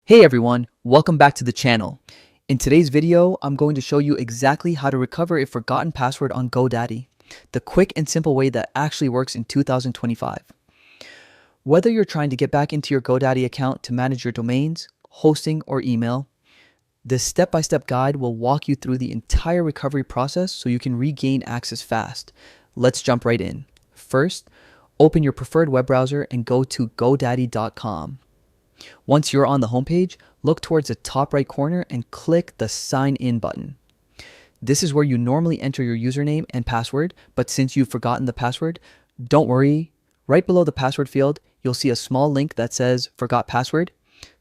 Hey everyone, welcome back to the channel. In today's video, I'm going to show you exactly how to recover a forgotten password on Godaddy, the quick and simple way that actually works in 2025. Whether you're trying to get back into your Godaddy account to manage your domains, hosting, or email, this step-by-step guide will walk you through the entire recovery process so you can regain access fast. Let's jump right in. First, open your preferred web browser and go to godaddy.com. Once you're on the homepage, look towards the top right corner and click the Sign In button. This is where you normally enter your username and password, but since you've forgotten the password, don't worry. Right below the password field, you'll see a small link that says Forgot Password.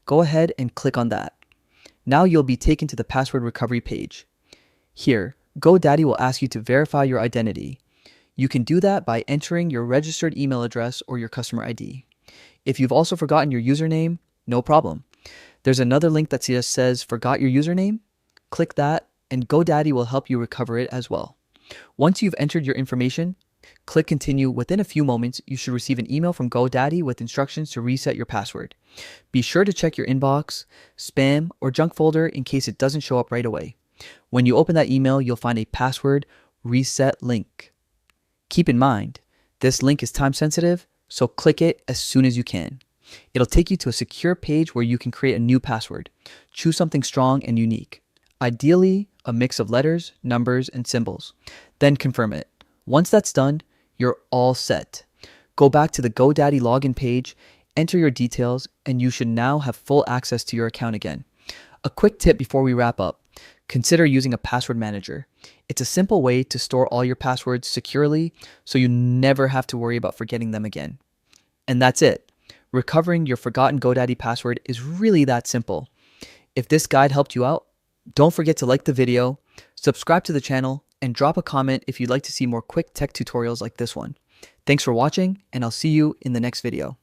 Go ahead and click on that. Now you'll be taken to the password recovery page. Here, GoDaddy will ask you to verify your identity. You can do that by entering your registered email address or your customer ID. If you've also forgotten your username, no problem. There's another link that just says Forgot Your Username. Click that and GoDaddy will help you recover it as well. Once you've entered your information, click Continue. Within a few moments, you should receive an email from GoDaddy with instructions to reset your password. Be sure to check your inbox, spam, or junk folder in case it doesn't show up right away. When you open that email, you'll find a password reset link. Keep in mind, this link is time sensitive, so click it as soon as you can. It'll take you to a secure page where you can create a new password. Choose something strong and unique. Ideally, a mix of letters, numbers, and symbols. Then confirm it. Once that's done, you're all set. Go back to the GoDaddy login page, enter your details, and you should now have full access to your account again. A quick tip before we wrap up. Consider using a password manager. It's a simple way to store all your passwords securely so you never have to worry about forgetting them again. And that's it. Recovering your forgotten GoDaddy password is really that simple. If this guide helped you out, don't forget to like the video, subscribe to the channel, and drop a comment if you'd like to see more quick tech tutorials like this one. Thanks for watching, and I'll see you in the next video.